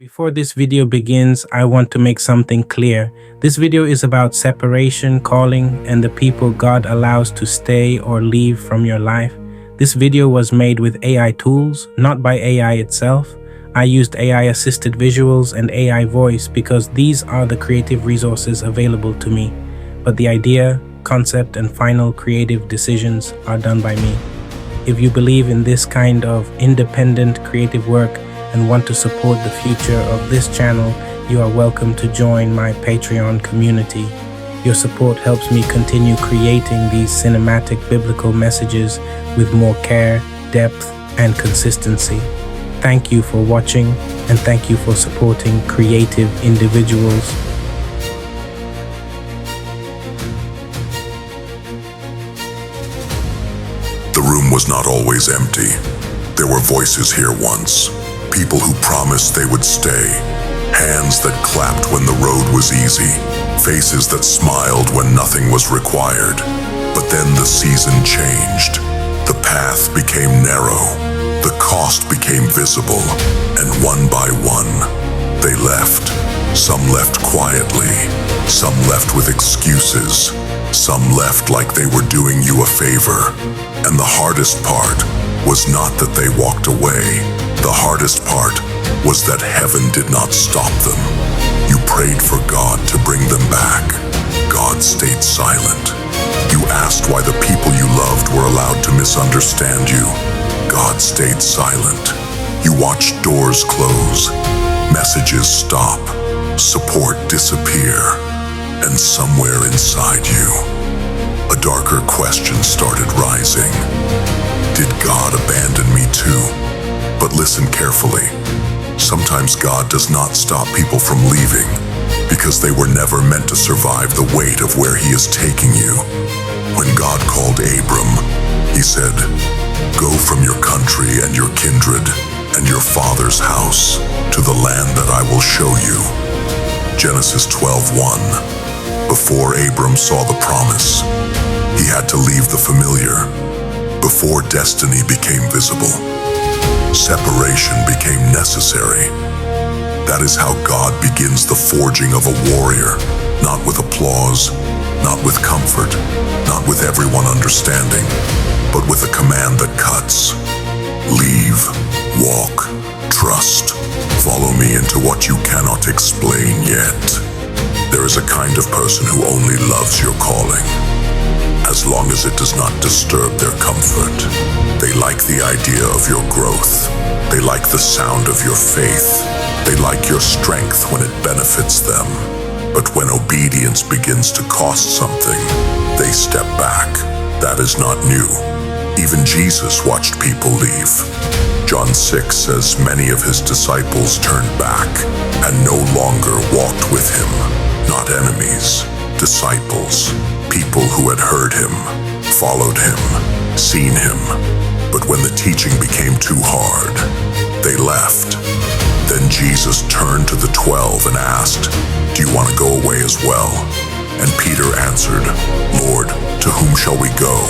Before this video begins, I want to make something clear. This video is about separation, calling, and the people God allows to stay or leave from your life. This video was made with AI tools, not by AI itself. I used AI-assisted visuals and AI voice because these are the creative resources available to me. But the idea, concept, and final creative decisions are done by me. If you believe in this kind of independent creative work, and want to support the future of this channel, you are welcome to join my Patreon community. Your support helps me continue creating these cinematic biblical messages with more care, depth, and consistency. Thank you for watching, and thank you for supporting creative individuals. The room was not always empty. There were voices here once. People who promised they would stay, hands that clapped when the road was easy, faces that smiled when nothing was required. But then the season changed. The path became narrow, the cost became visible, and one by one, they left. Some left quietly, some left with excuses, some left like they were doing you a favor. And the hardest part was not that they walked away. The hardest part was that heaven did not stop them. You prayed for God to bring them back. God stayed silent. You asked why the people you loved were allowed to misunderstand you. God stayed silent. You watched doors close, messages stop, support disappear, and somewhere inside you, a darker question started rising. Did God abandon me too? But listen carefully. Sometimes God does not stop people from leaving because they were never meant to survive the weight of where He is taking you. When God called Abram, He said, "Go from your country and your kindred and your father's house to the land that I will show you." Genesis 12:1. Before Abram saw the promise, he had to leave the familiar. Before destiny became visible, separation became necessary. That is how God begins the forging of a warrior, not with applause, not with comfort, not with everyone understanding, but with a command that cuts. Leave, walk, trust, follow me into what you cannot explain yet. There is a kind of person who only loves your calling, as long as it does not disturb their comfort. They like the idea of your growth. They like the sound of your faith. They like your strength when it benefits them. But when obedience begins to cost something, they step back. That is not new. Even Jesus watched people leave. John 6 says many of His disciples turned back and no longer walked with Him. Not enemies, disciples. People who had heard Him, followed Him, seen Him. But when the teaching became too hard, they left. Then Jesus turned to the 12 and asked, "Do you want to go away as well?" And Peter answered, "Lord, to whom shall we go?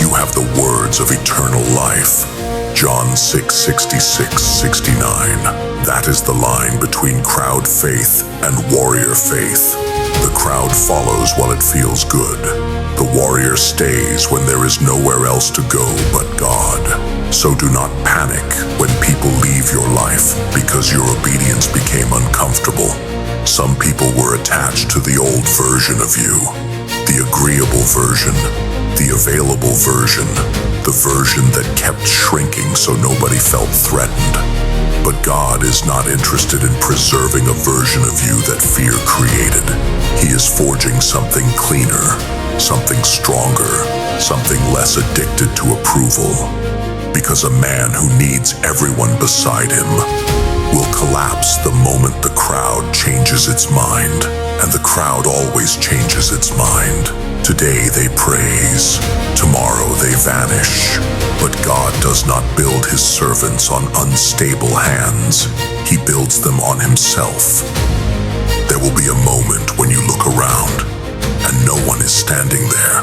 You have the words of eternal life." John 6:66-69. That is the line between crowd faith and warrior faith. The crowd follows while it feels good. The warrior stays when there is nowhere else to go but God. So do not panic when people leave your life because your obedience became uncomfortable. Some people were attached to the old version of you, the agreeable version, the available version, the version that kept shrinking so nobody felt threatened. But God is not interested in preserving a version of you that fear created. He is forging something cleaner, something stronger, something less addicted to approval. Because a man who needs everyone beside him will collapse the moment the crowd changes its mind, and the crowd always changes its mind. Today they praise, tomorrow they vanish. But God does not build His servants on unstable hands. He builds them on Himself. There will be a moment when you look around and no one is standing there.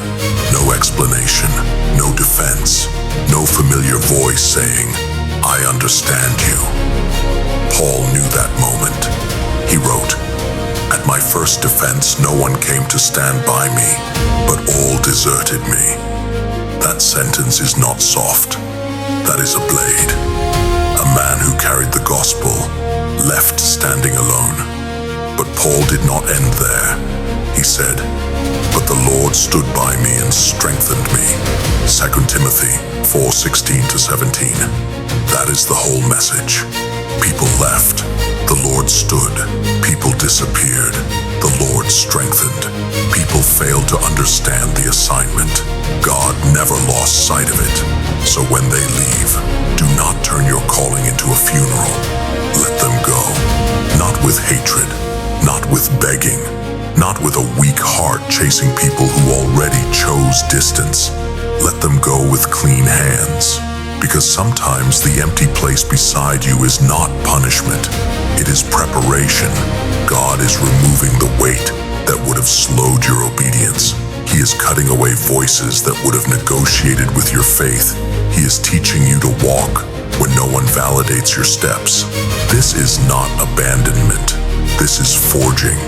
No explanation, no defense, no familiar voice saying, "I understand you." Paul knew that moment. He wrote, "At my first defense, no one came to stand by me, but all deserted me." That sentence is not soft. That is a blade. A man who carried the gospel left standing alone. But Paul did not end there. He said, "But the Lord stood by me and strengthened me." 2 Timothy 4:16-17. That is the whole message. People left. The Lord stood. People disappeared. The Lord strengthened. People failed to understand the assignment. God never lost sight of it. So when they leave, do not turn your calling into a funeral. Let them go. Not with hatred, not with begging, not with a weak heart chasing people who already chose distance. Let them go with clean hands. Because sometimes the empty place beside you is not punishment. It is preparation. God is removing the weight that would have slowed your obedience. He is cutting away voices that would have negotiated with your faith. He is teaching you to walk when no one validates your steps. This is not abandonment. This is forging.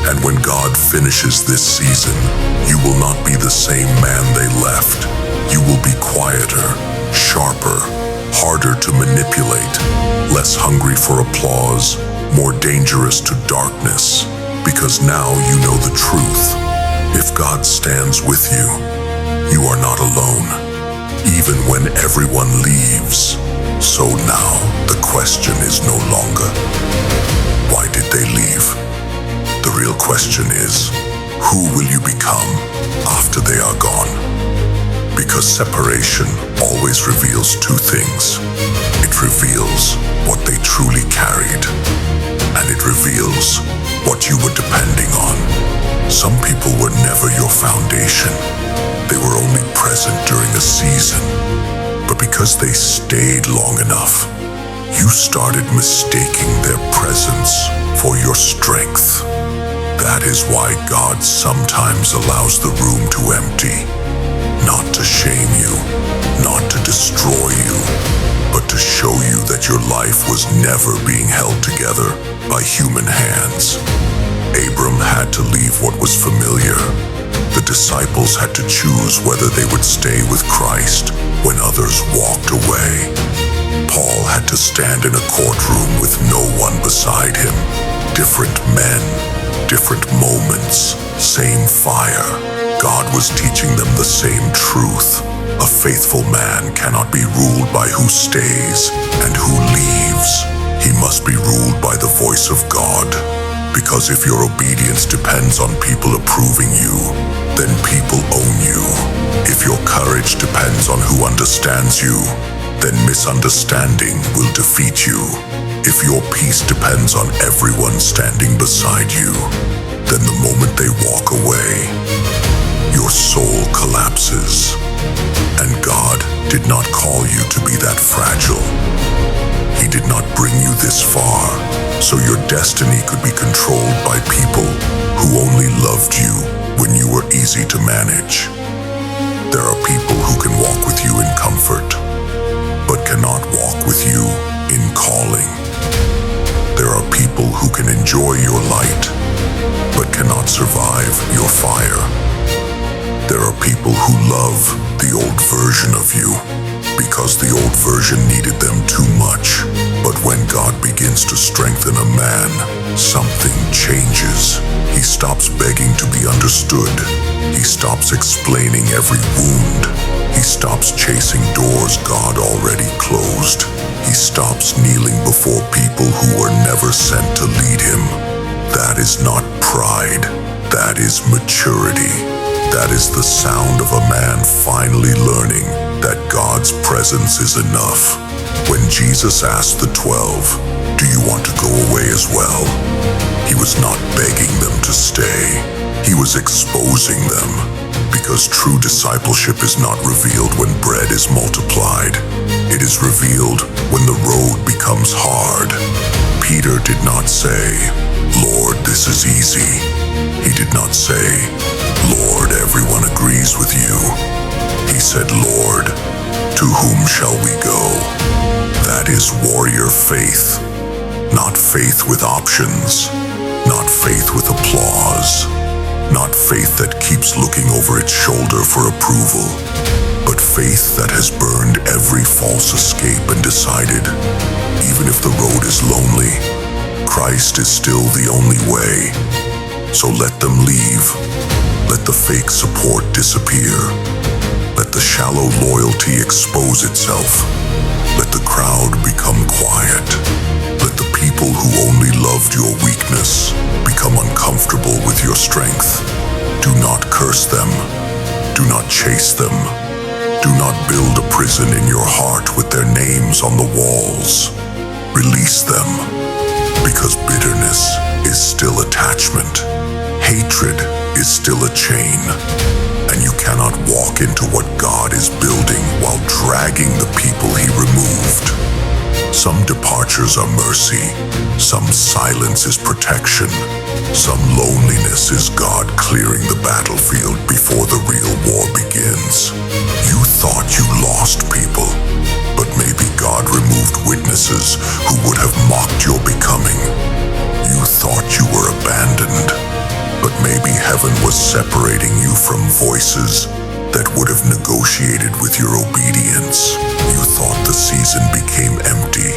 And when God finishes this season, you will not be the same man they left. You will be quieter, sharper, harder to manipulate, less hungry for applause, more dangerous to darkness, because now you know the truth. If God stands with you, you are not alone, even when everyone leaves. So now the question is no longer, why did they leave? The real question is, who will you become after they are gone? Because separation always reveals two things. It reveals what they truly carried, and it reveals what you were depending on. Some people were never your foundation. They were only present during a season. But because they stayed long enough, you started mistaking their presence for your strength. That is why God sometimes allows the room to empty. Not to shame you, not to destroy you, but to show you that your life was never being held together by human hands. Abram had to leave what was familiar. The disciples had to choose whether they would stay with Christ when others walked away. Paul had to stand in a courtroom with no one beside him. Different men, different moments, same fire. God was teaching them the same truth. A faithful man cannot be ruled by who stays and who leaves. He must be ruled by the voice of God. Because if your obedience depends on people approving you, then people own you. If your courage depends on who understands you, then misunderstanding will defeat you. If your peace depends on everyone standing beside you, then the moment they walk away, your soul collapses. And God did not call you to be that fragile. He did not bring you this far so your destiny could be controlled by people who only loved you when you were easy to manage. There are people who can walk with you in comfort, but cannot walk with you in calling. There are people who can enjoy your light, but cannot survive your fire. There are people who love the old version of you because the old version needed them too much. But when God begins to strengthen a man, something changes. He stops begging to be understood. He stops explaining every wound. He stops chasing doors God already closed. He stops kneeling before people who were never sent to lead him. That is not pride. That is maturity. That is the sound of a man finally learning that God's presence is enough. When Jesus asked the 12, "Do you want to go away as well?" He was not begging them to stay. He was exposing them. Because true discipleship is not revealed when bread is multiplied. It is revealed when the road becomes hard. Peter did not say, "Lord, this is easy." He did not say, "Lord, everyone agrees with you." He said, "Lord, to whom shall we go?" That is warrior faith. Not faith with options, not faith with applause, not faith that keeps looking over its shoulder for approval, but faith that has burned every false escape and decided, even if the road is lonely, Christ is still the only way. So let them leave. Let the fake support disappear. Let the shallow loyalty expose itself. Let the crowd become quiet. Let the people who only loved your weakness become uncomfortable with your strength. Do not curse them. Do not chase them. Do not build a prison in your heart with their names on the walls. Release them, because bitterness is still attachment. Hatred is still a chain, and you cannot walk into what God is building while dragging the people He removed. Some departures are mercy, some silence is protection, some loneliness is God clearing the battlefield before the real war begins. You thought you lost people, but maybe God removed witnesses who would have mocked your becoming. You thought you were abandoned, but maybe heaven was separating you from voices that would have negotiated with your obedience. You thought the season became empty,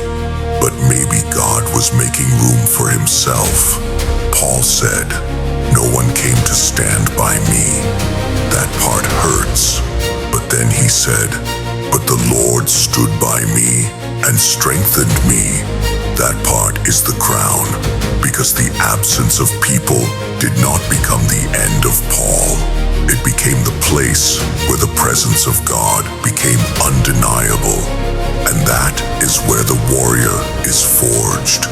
but maybe God was making room for Himself. Paul said, "No one came to stand by me." That part hurts, but then he said, "But the Lord stood by me and strengthened me." That part is the crown, because the absence of people did not become the end of Paul. It became the place where the presence of God became undeniable. And that is where the warrior is forged.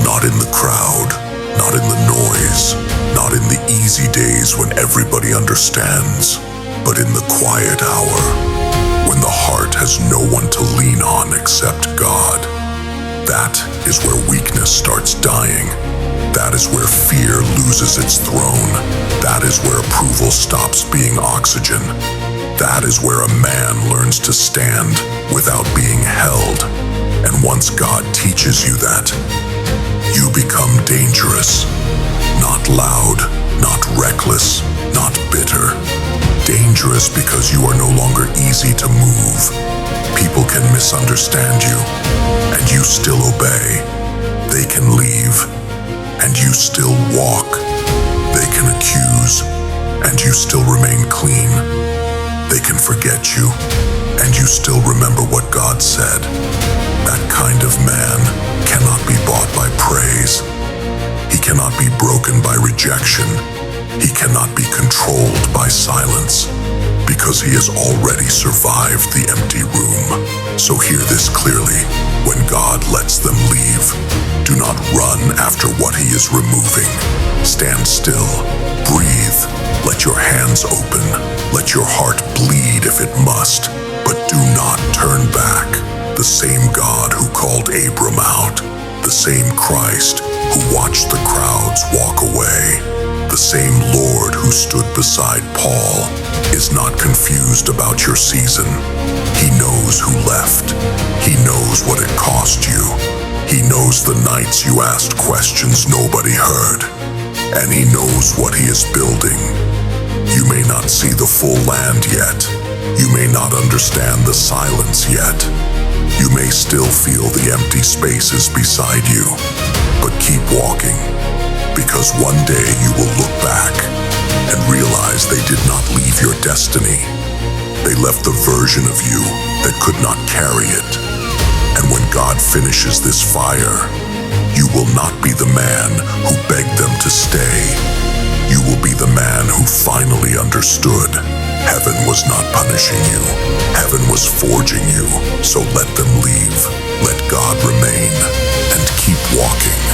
Not in the crowd, not in the noise, not in the easy days when everybody understands, but in the quiet hour, when the heart has no one to lean on except God. That is where weakness starts dying. That is where fear loses its throne. That is where approval stops being oxygen. That is where a man learns to stand without being held. And once God teaches you that, you become dangerous. Not loud, not reckless, not bitter. Dangerous because you are no longer easy to move. People can misunderstand you, and you still obey. They can leave, and you still walk. They can accuse, and you still remain clean. They can forget you, and you still remember what God said. That kind of man cannot be bought by praise. He cannot be broken by rejection. He cannot be controlled by silence, because he has already survived the empty room. So hear this clearly. When God lets them leave, do not run after what He is removing. Stand still, breathe, let your hands open, let your heart bleed if it must, but do not turn back. The same God who called Abram out, the same Christ who watched the crowds walk away, the same Lord who stood beside Paul is not confused about your season. He knows who left. He knows what it cost you. He knows the nights you asked questions nobody heard. And He knows what He is building. You may not see the full land yet. You may not understand the silence yet. You may still feel the empty spaces beside you. But keep walking, because one day you will look back and realize they did not leave your destiny. They left the version of you that could not carry it. And when God finishes this fire, you will not be the man who begged them to stay. You will be the man who finally understood. Heaven was not punishing you. Heaven was forging you. So let them leave. Let God remain. And keep walking.